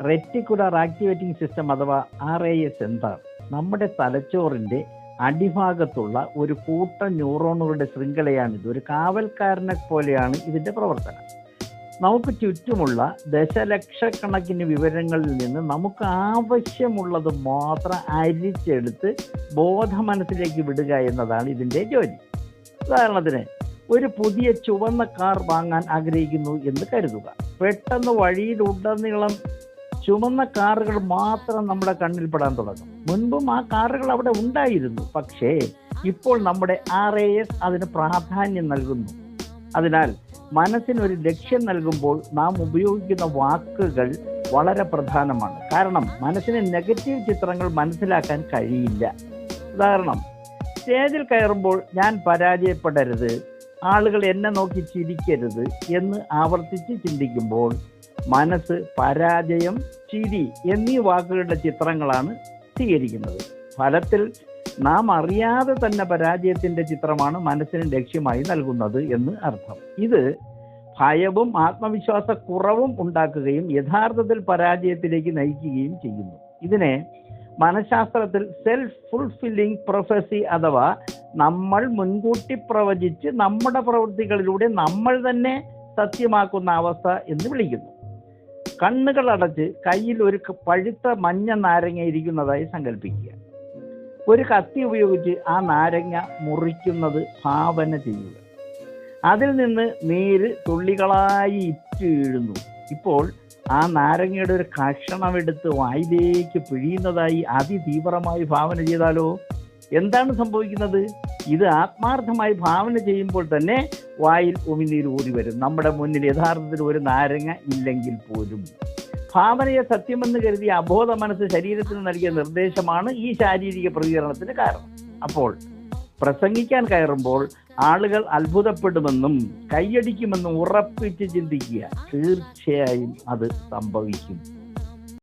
Reticular activating system അഥവാ RAS എന്താണ്? നമ്മുടെ തലച്ചോറിൻ്റെ അടിഭാഗത്തുള്ള ഒരു കൂട്ടം ന്യൂറോണുകളുടെ ശൃംഖലയാണിത്. ഒരു കാവൽക്കാരനെ പോലെയാണ് ഇതിൻ്റെ പ്രവർത്തനം. നമുക്ക് ചുറ്റുമുള്ള ദശലക്ഷക്കണക്കിന് വിവരങ്ങളിൽ നിന്ന് നമുക്ക് ആവശ്യമുള്ളത് മാത്രം അരിച്ചെടുത്ത് ബോധമനസ്സിലേക്ക് വിടുക എന്നതാണ് ഇതിൻ്റെ ജോലി. ഉദാഹരണത്തിന്, ഒരു പുതിയ ചുവന്ന കാർ വാങ്ങാൻ ആഗ്രഹിക്കുന്നു എന്ന് കരുതുക. പെട്ടെന്ന് വഴിയിലുടനീളം ചുവന്ന കാറുകൾ മാത്രം നമ്മുടെ കണ്ണിൽപ്പെടാൻ തുടങ്ങും. മുൻപും ആ കാറുകൾ അവിടെ ഉണ്ടായിരുന്നു, പക്ഷേ ഇപ്പോൾ നമ്മുടെ RAS അതിന് പ്രാധാന്യം നൽകുന്നു. അതിനാൽ മനസ്സിനൊരു ലക്ഷ്യം നൽകുമ്പോൾ നാം ഉപയോഗിക്കുന്ന വാക്കുകൾ വളരെ പ്രധാനമാണ്. കാരണം മനസ്സിന് നെഗറ്റീവ് ചിത്രങ്ങൾ മനസ്സിലാക്കാൻ കഴിയില്ല. ഉദാഹരണം, സ്റ്റേജിൽ കയറുമ്പോൾ ഞാൻ പരാജയപ്പെടരുത്, ആളുകൾ എന്നെ നോക്കി ചിരിക്കരുത് എന്ന് ആവർത്തിച്ച് ചിന്തിക്കുമ്പോൾ മനസ്സ് പരാജയം, ചിരി എന്നീ വാക്കുകളുടെ ചിത്രങ്ങളാണ് സ്വീകരിക്കുന്നത്. ഫലത്തിൽ നാം അറിയാതെ തന്നെ പരാജയത്തിൻ്റെ ചിത്രമാണ് മനസ്സിന് ലക്ഷ്യമായി നൽകുന്നത് എന്ന് അർത്ഥം. ഇത് ഭയവും ആത്മവിശ്വാസക്കുറവും ഉണ്ടാക്കുകയും യഥാർത്ഥത്തിൽ പരാജയത്തിലേക്ക് നയിക്കുകയും ചെയ്യുന്നു. ഇതിനെ മനഃശാസ്ത്രത്തിൽ സെൽഫ് ഫുൾഫില്ലിംഗ് പ്രൊഫസി അഥവാ നമ്മൾ മുൻകൂട്ടി പ്രവചിച്ച് നമ്മുടെ പ്രവൃത്തികളിലൂടെ നമ്മൾ തന്നെ സത്യമാക്കുന്ന അവസ്ഥ എന്ന് വിളിക്കുന്നു. കണ്ണുകൾ അടച്ച് കയ്യിൽ ഒരു പഴുത്ത മഞ്ഞ നാരങ്ങ ഇരിക്കുന്നതായി സങ്കല്പിക്കുക. ഒരു കത്തി ഉപയോഗിച്ച് ആ നാരങ്ങ മുറിക്കുന്നത് ഭാവന ചെയ്യുക. അതിൽ നിന്ന് നീര് തുള്ളികളായി ഇറ്റ് വീഴുന്നു. ഇപ്പോൾ ആ നാരങ്ങയുടെ ഒരു കഷണമെടുത്ത് വായിലേക്ക് പിഴിയുന്നതായി അതിതീവ്രമായി ഭാവന ചെയ്താലോ? എന്താണ് സംഭവിക്കുന്നത്? ഇത് ആത്മാർത്ഥമായി ഭാവന ചെയ്യുമ്പോൾ തന്നെ വായിൽ ഉമിനീര് ഊറി വരും. നമ്മുടെ മുന്നിൽ യഥാർത്ഥത്തിൽ ഒരു നാരങ്ങ ഇല്ലെങ്കിൽ പോലും ഭാവനയെ സത്യമെന്ന് കരുതിയ അബോധ മനസ്സ് ശരീരത്തിന് നൽകിയ നിർദ്ദേശമാണ് ഈ ശാരീരിക പ്രതികരണത്തിന് കാരണം. അപ്പോൾ പ്രസംഗിക്കാൻ കയറുമ്പോൾ ആളുകൾ അത്ഭുതപ്പെടുമെന്നും കൈയടിക്കുമെന്നും ഉറപ്പിച്ച് ചിന്തിക്കുക. തീർച്ചയായും അത് സംഭവിക്കും.